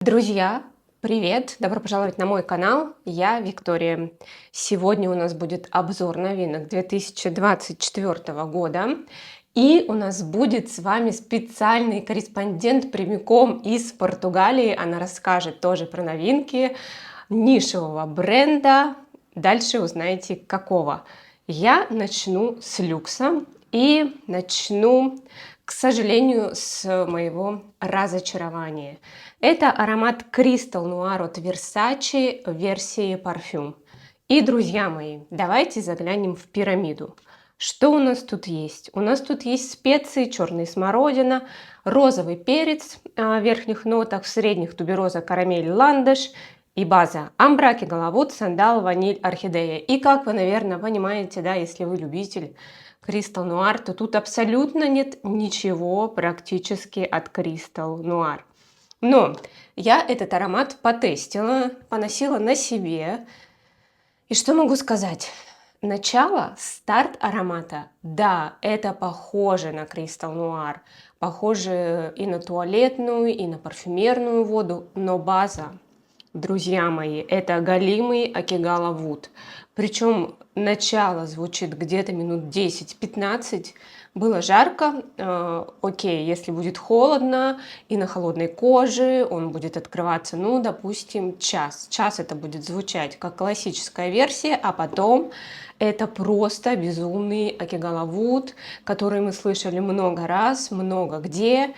Друзья, привет! Добро пожаловать на мой канал. Я Виктория. Сегодня у нас будет обзор новинок 2024 года. И у нас будет с вами специальный корреспондент прямиком из Португалии. Она расскажет тоже про новинки нишевого бренда. Дальше узнаете какого. Я начну с люкса и начну, к сожалению, с моего разочарования. Это аромат Crystal Noir от Versace в версии парфюм. И, друзья мои, давайте заглянем в пирамиду. Что у нас тут есть? У нас тут есть специи, черная смородина, розовый перец в верхних нотах, в средних тубероза, карамель, ландыш и база амбра, акигалавуд, сандал, ваниль, орхидея. И как вы, наверное, понимаете, да, если вы любитель Crystal Noir, то тут абсолютно нет ничего практически от Crystal Noir. Но я этот аромат потестила, поносила на себе. И что могу сказать? Начало, старт аромата, да, это похоже на Crystal Noir, похоже и на туалетную, и на парфюмерную воду, но база, друзья мои, это голимый акигалавуд. Причем начало звучит где-то минут 10-15. Было жарко, окей, если будет холодно и на холодной коже, он будет открываться, ну, допустим, час. Час это будет звучать как классическая версия, а потом это просто безумный акигалавуд, который мы слышали много раз, много где.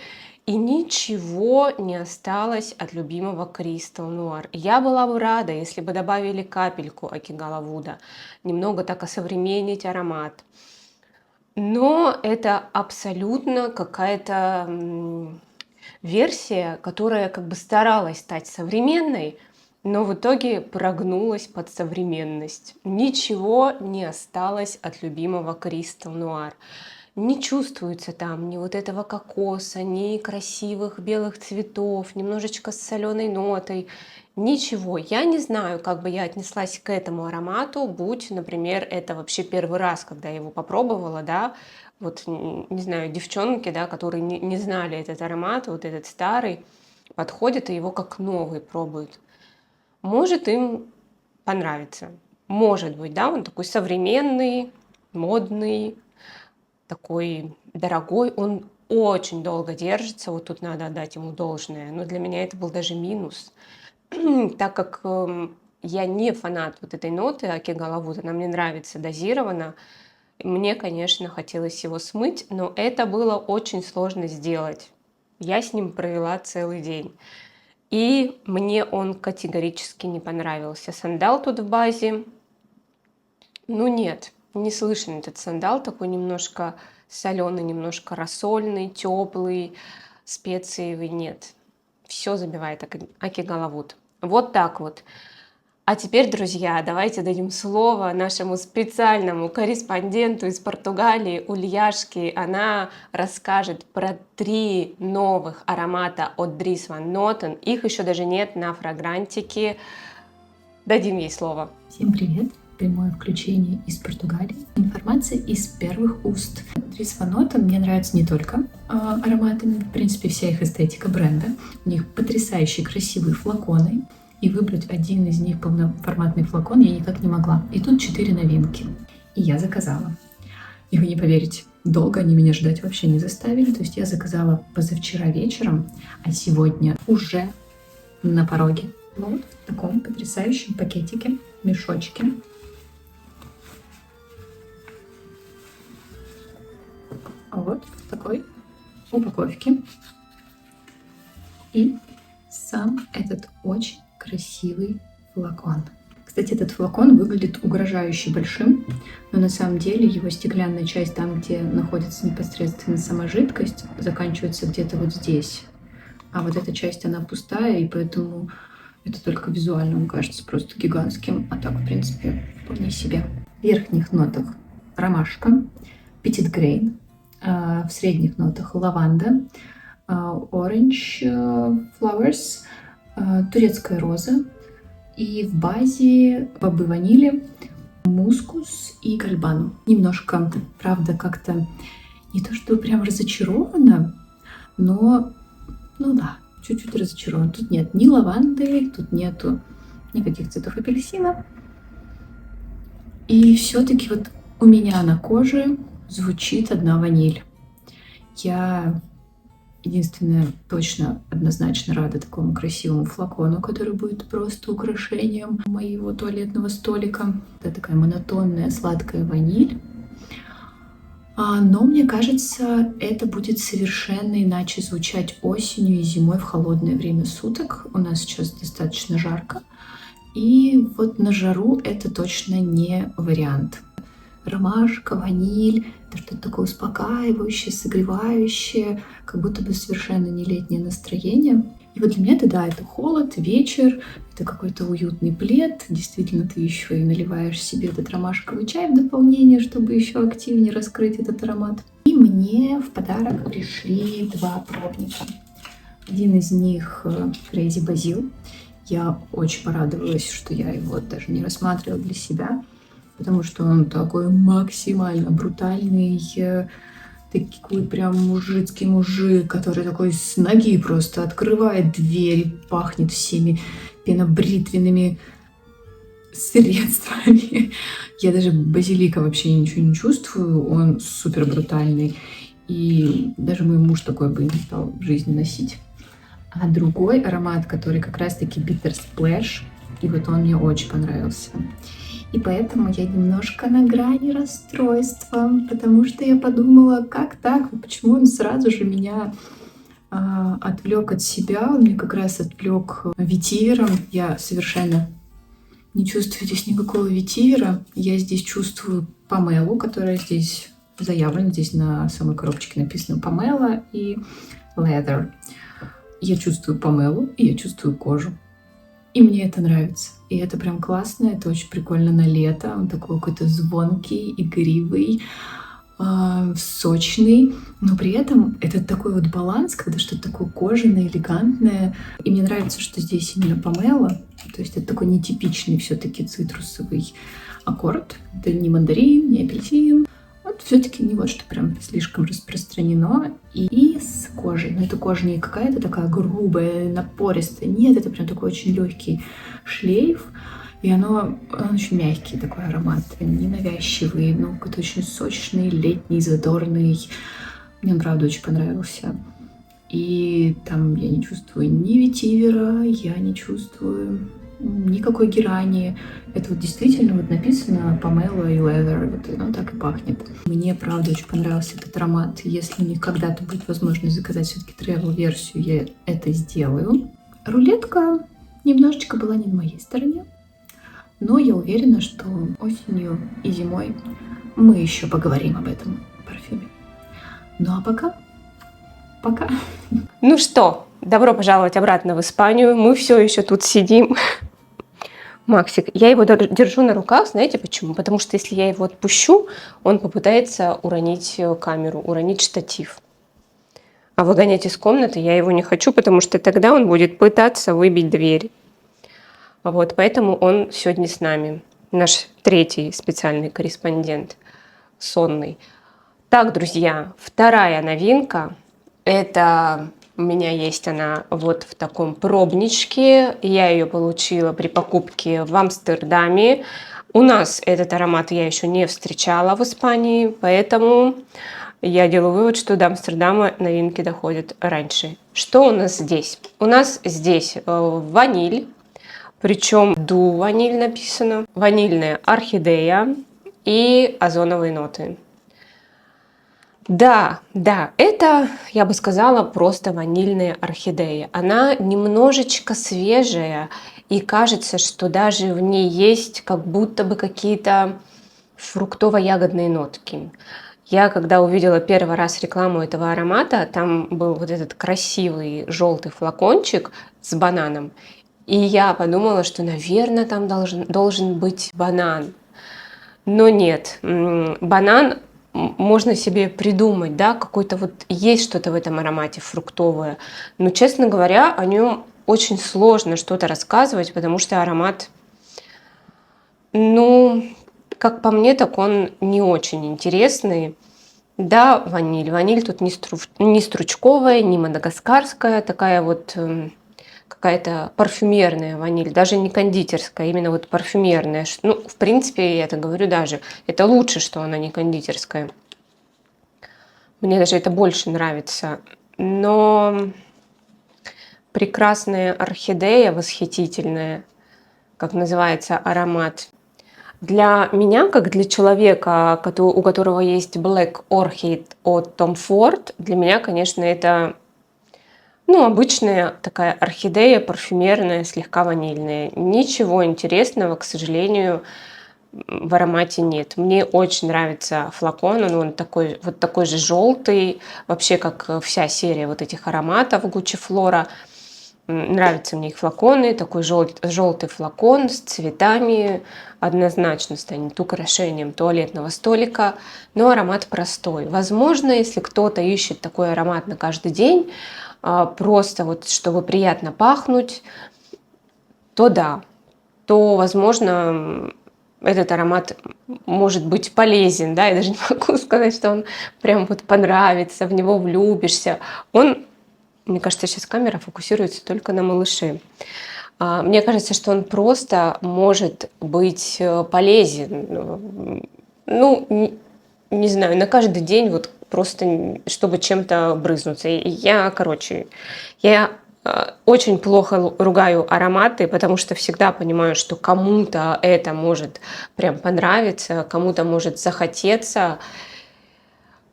И ничего не осталось от любимого Crystal Noir. Я была бы рада, если бы добавили капельку акигалавуда, немного так осовременить аромат. Но это абсолютно какая-то версия, которая как бы старалась стать современной, но в итоге прогнулась под современность. Ничего не осталось от любимого Crystal Noir. Не чувствуется там ни вот этого кокоса, ни красивых белых цветов, немножечко с соленой нотой. Ничего. Я не знаю, как бы я отнеслась к этому аромату, будь, например, это вообще первый раз, когда я его попробовала, да, вот, не знаю, девчонки, да, которые не знали этот аромат, вот этот старый, подходят и его как новый пробуют. Может им понравится, может быть, да, он такой современный, модный, такой дорогой, он очень долго держится, вот тут надо отдать ему должное, но для меня это был даже минус, так как я не фанат вот этой ноты акигалавуд, она мне нравится дозировано, мне, конечно, хотелось его смыть, но это было очень сложно сделать. Я с ним провела целый день. И мне он категорически не понравился. Сандал тут в базе. Ну нет, не слышен этот сандал, такой немножко соленый, немножко рассольный, теплый, специевый, нет. Все забивает акигалавуд. Вот так вот. А теперь, друзья, давайте дадим слово нашему специальному корреспонденту из Португалии, Ульяшке. Она расскажет про 3 новых аромата от Dries Van Noten. Их еще даже нет на фрагрантике. Дадим ей слово. Всем привет! Прямое включение из Португалии. Информация из первых уст. Dries Van Noten мне нравятся не только ароматами, в принципе, вся их эстетика бренда. У них потрясающие красивые флаконы. И выбрать один из них полноформатный флакон я никак не могла. И тут 4 новинки. И я заказала. И вы не поверите, долго они меня ждать вообще не заставили. То есть я заказала позавчера вечером, а сегодня уже на пороге. Вот в таком потрясающем пакетике, мешочке. Вот в такой упаковке. И сам этот очень красивый флакон. Кстати, этот флакон выглядит угрожающе большим, но на самом деле его стеклянная часть, там, где находится непосредственно сама жидкость, заканчивается где-то вот здесь. А вот эта часть, она пустая, и поэтому это только визуально он кажется просто гигантским. А так, в принципе, вполне себе. В верхних нотах ромашка, Petit Grain, в средних нотах лаванда, Orange Flowers, турецкая роза, и в базе бобы ванили, мускус и гальбану. Немножко, правда, как-то не то, что прям разочарована, но, ну да, чуть-чуть разочарован. Тут нет ни лаванды, тут нету никаких цветов апельсина. И все-таки вот у меня на коже звучит одна ваниль. Я единственное, точно однозначно рада такому красивому флакону, который будет просто украшением моего туалетного столика. Это такая монотонная сладкая ваниль. Но мне кажется, это будет совершенно иначе звучать осенью и зимой в холодное время суток. У нас сейчас достаточно жарко. И вот на жару это точно не вариант. Ромашка, ваниль, это что-то такое успокаивающее, согревающее, как будто бы совершенно не летнее настроение. И вот для меня это, да, это холод, вечер, это какой-то уютный плед. Действительно, ты еще и наливаешь себе этот ромашковый чай в дополнение, чтобы еще активнее раскрыть этот аромат. И мне в подарок пришли 2 пробника. Один из них Crazy Basil. Я очень порадовалась, что я его даже не рассматривала для себя, потому что он такой максимально брутальный, такой прям мужицкий мужик, который такой с ноги просто открывает дверь, пахнет всеми пенобритвенными средствами. Я даже базилика вообще ничего не чувствую, он супер брутальный. И даже мой муж такой бы не стал в жизни носить. А другой аромат, который как раз-таки Bitter Splash, и вот он мне очень понравился. И поэтому я немножко на грани расстройства, потому что я подумала, как так, почему он сразу же меня отвлек от себя, он меня как раз отвлек ветивером. Я совершенно не чувствую здесь никакого ветивера, я здесь чувствую помелу, которая здесь заявлена, здесь на самой коробочке написано помела и leather. Я чувствую помелу, и я чувствую кожу. И мне это нравится. И это прям классно, это очень прикольно на лето. Он такой какой-то звонкий, игривый, сочный. Но при этом это такой вот баланс, когда что-то такое кожаное, элегантное. И мне нравится, что здесь именно помела. То есть это такой нетипичный все-таки цитрусовый аккорд. Это не мандарин, не апельсин. Вот все-таки не вот что прям слишком распространено. И с кожей. Но эта кожа не какая-то такая грубая, напористая. Нет, это прям такой очень легкий шлейф. И он очень мягкий такой аромат, ненавязчивый, но какой-то очень сочный, летний, задорный. Мне он, правда, очень понравился. И там я не чувствую ни ветивера, я не чувствую никакой герани. Это вот действительно вот написано помела и leather, вот оно так и пахнет. Мне, правда, очень понравился этот аромат. Если у них когда-то будет возможность заказать все-таки travel-версию, я это сделаю. Рулетка немножечко была не на моей стороне, но я уверена, что осенью и зимой мы еще поговорим об этом парфюме. Ну а пока. Ну что, добро пожаловать обратно в Испанию. Мы все еще тут сидим. Максик, я его держу на руках, знаете почему? Потому что если я его отпущу, он попытается уронить камеру, уронить штатив. А выгонять из комнаты я его не хочу, потому что тогда он будет пытаться выбить дверь. Вот, поэтому он сегодня с нами. Наш 3-й специальный корреспондент, сонный. Так, друзья, 2-я новинка. Это у меня есть она вот в таком пробничке. Я ее получила при покупке в Амстердаме. У нас этот аромат я еще не встречала в Испании, поэтому я делаю вывод, что до Амстердама новинки доходят раньше. Что у нас здесь? У нас здесь ваниль, причем ду ваниль написано, ванильная орхидея и озоновые ноты. Да, это, я бы сказала, просто ванильная орхидея. Она немножечко свежая, и кажется, что даже в ней есть как будто бы какие-то фруктово-ягодные нотки. Я, когда увидела первый раз рекламу этого аромата, там был вот этот красивый желтый флакончик с бананом, и я подумала, что, наверное, там должен быть банан. Но нет, банан можно себе придумать, да, какой-то вот есть что-то в этом аромате фруктовое. Но, честно говоря, о нем очень сложно что-то рассказывать, потому что аромат, ну, как по мне, так он не очень интересный. Да, ваниль. Ваниль тут не стручковая, не мадагаскарская, такая вот какая-то парфюмерная ваниль, даже не кондитерская, именно вот парфюмерная. Ну, в принципе, я это говорю даже, это лучше, что она не кондитерская. Мне даже это больше нравится. Но прекрасная орхидея, восхитительная, как называется аромат. Для меня, как для человека, у которого есть Black Orchid от Tom Ford, для меня, конечно, это обычная такая орхидея парфюмерная, слегка ванильная. Ничего интересного, к сожалению, в аромате нет. Мне очень нравится флакон, он такой, вот такой же желтый, вообще как вся серия вот этих ароматов Gucci Flora. Нравятся мне их флаконы, такой желтый флакон с цветами, однозначно станет украшением туалетного столика, но аромат простой. Возможно, если кто-то ищет такой аромат на каждый день, просто вот чтобы приятно пахнуть, то да, то, возможно, этот аромат может быть полезен, да, я даже не могу сказать, что он прям вот понравится, в него влюбишься. Мне кажется, сейчас камера фокусируется только на малыше. Мне кажется, что он просто может быть полезен. Ну, не знаю, на каждый день вот просто, чтобы чем-то брызнуться. Я очень плохо ругаю ароматы, потому что всегда понимаю, что кому-то это может прям понравиться, кому-то может захотеться.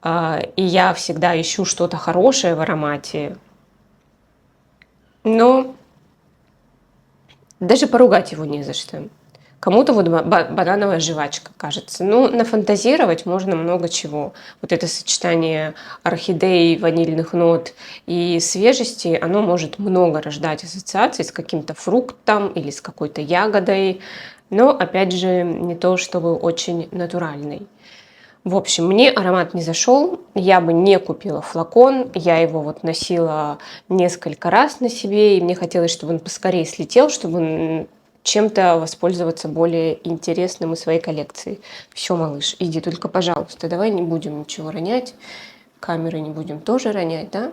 И я всегда ищу что-то хорошее в аромате. Но даже поругать его не за что. Кому-то вот банановая жвачка кажется. Ну, нафантазировать можно много чего. Вот это сочетание орхидей, ванильных нот и свежести, оно может много рождать ассоциаций с каким-то фруктом или с какой-то ягодой. Но, опять же, не то чтобы очень натуральный. В общем, мне аромат не зашел, я бы не купила флакон, я его вот носила несколько раз на себе, и мне хотелось, чтобы он поскорее слетел, чтобы чем-то воспользоваться более интересным из своей коллекции. Все, малыш, иди только, пожалуйста, давай не будем ничего ронять, камеры не будем тоже ронять, да?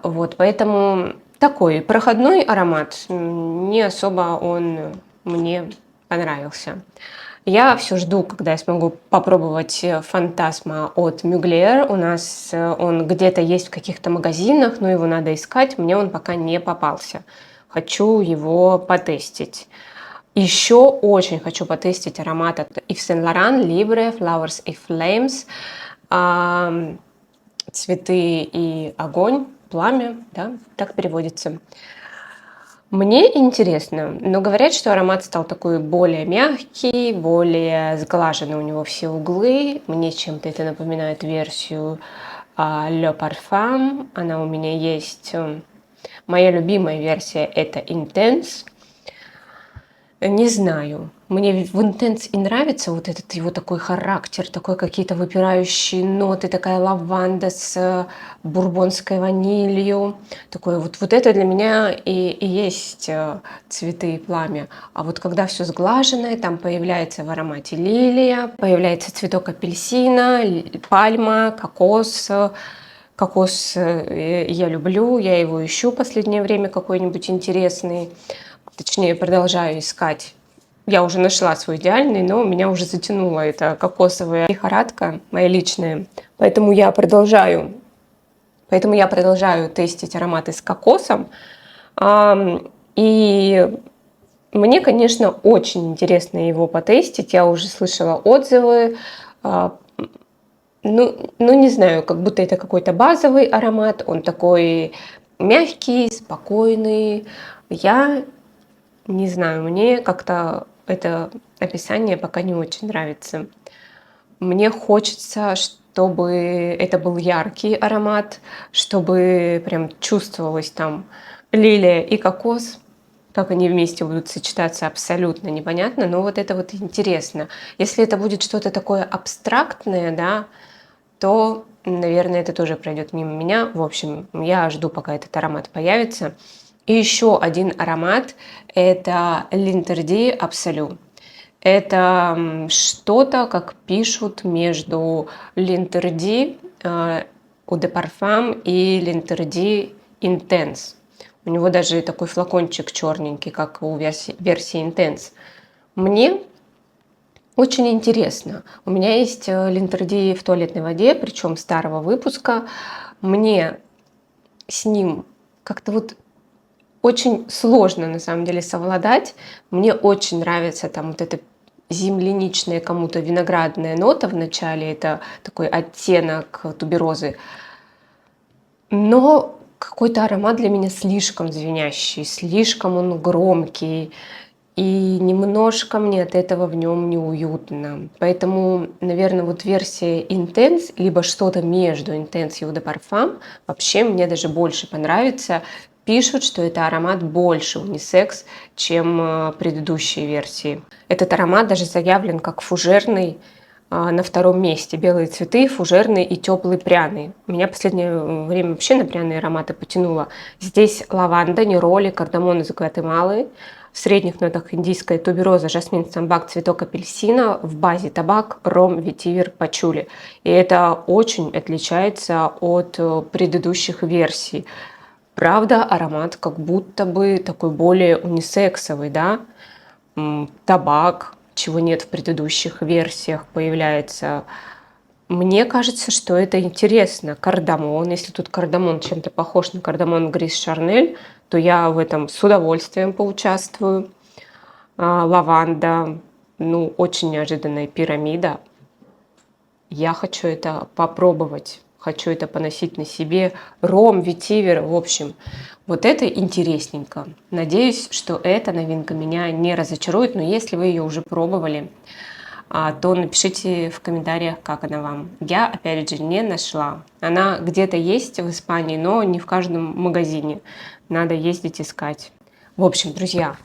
Вот, поэтому такой проходной аромат, не особо он мне понравился. Я все жду, когда я смогу попробовать Фантасма от Mugler. У нас он где-то есть в каких-то магазинах, но его надо искать. Мне он пока не попался. Хочу его потестить. Еще очень хочу потестить аромат от Yves Saint Laurent Libre Flowers и Flames. Цветы и огонь, пламя, да, так переводится. Мне интересно, но говорят, что аромат стал такой более мягкий, более сглаженный у него все углы. Мне чем-то это напоминает версию Le Parfum. Она у меня есть. Моя любимая версия это Intense. Не знаю. Мне в Intense и нравится вот этот его такой характер, такой какие-то выпирающие ноты, такая лаванда с бурбонской ванилью. Такое вот это для меня и есть цветы и пламя. А вот когда все сглаженное, там появляется в аромате лилия, появляется цветок апельсина, пальма, кокос. Кокос я люблю, я его ищу в последнее время какой-нибудь интересный. Точнее, продолжаю искать. Я уже нашла свой идеальный, но меня уже затянула эта кокосовая лихорадка, моя личная. Поэтому я продолжаю тестить ароматы с кокосом. И мне, конечно, очень интересно его потестить. Я уже слышала отзывы. Не знаю, как будто это какой-то базовый аромат. Он такой мягкий, спокойный. Я не знаю, мне как-то это описание пока не очень нравится. Мне хочется, чтобы это был яркий аромат, чтобы прям чувствовалось там лилия и кокос. Как они вместе будут сочетаться, абсолютно непонятно, но вот это вот интересно. Если это будет что-то такое абстрактное, да, то, наверное, это тоже пройдет мимо меня. В общем, я жду, пока этот аромат появится. И еще один аромат – это L'Interdit Absolu. Это что-то, как пишут между L'Interdit Eau de Parfum и L'Interdit Intense. У него даже такой флакончик черненький, как у версии Intense. Мне очень интересно. У меня есть L'Interdit в туалетной воде, причем старого выпуска. Мне с ним как-то вот очень сложно на самом деле совладать. Мне очень нравится там вот эта земляничная, кому-то виноградная нота в начале, это такой оттенок туберозы. Но какой-то аромат для меня слишком звенящий, слишком он громкий, и немножко мне от этого в нем неуютно. Поэтому, наверное, вот версия Intense, либо что-то между Intense и Eau de Parfum, вообще мне даже больше понравится. Пишут, что это аромат больше унисекс, чем предыдущие версии. Этот аромат даже заявлен как фужерный на втором месте. Белые цветы, фужерный и теплый пряный. Меня в последнее время вообще на пряные ароматы потянуло. Здесь лаванда, нероли, кардамон из Гватемалы. В средних нотах индийская тубероза, жасмин, самбак, цветок апельсина. В базе табак, ром, ветивер, пачули. И это очень отличается от предыдущих версий. Правда, аромат как будто бы такой более унисексовый, да? Табак, чего нет в предыдущих версиях, появляется. Мне кажется, что это интересно. Кардамон, если тут кардамон чем-то похож на кардамон Грис Шарнель, то я в этом с удовольствием поучаствую. Лаванда, ну, очень неожиданная пирамида. Я хочу это попробовать. Хочу это поносить на себе. Ром, ветивер, в общем, вот это интересненько. Надеюсь, что эта новинка меня не разочарует, но если вы ее уже пробовали, то напишите в комментариях, как она вам. Я, опять же, не нашла. Она где-то есть в Испании, но не в каждом магазине. Надо ездить искать. В общем, друзья,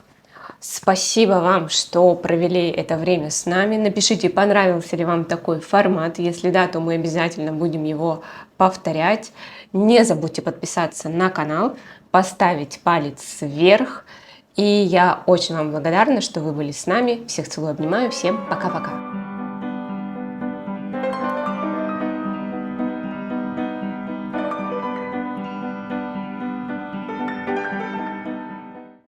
спасибо вам, что провели это время с нами. Напишите, понравился ли вам такой формат. Если да, то мы обязательно будем его повторять. Не забудьте подписаться на канал, поставить палец вверх. И я очень вам благодарна, что вы были с нами. Всех целую, обнимаю. Всем пока-пока.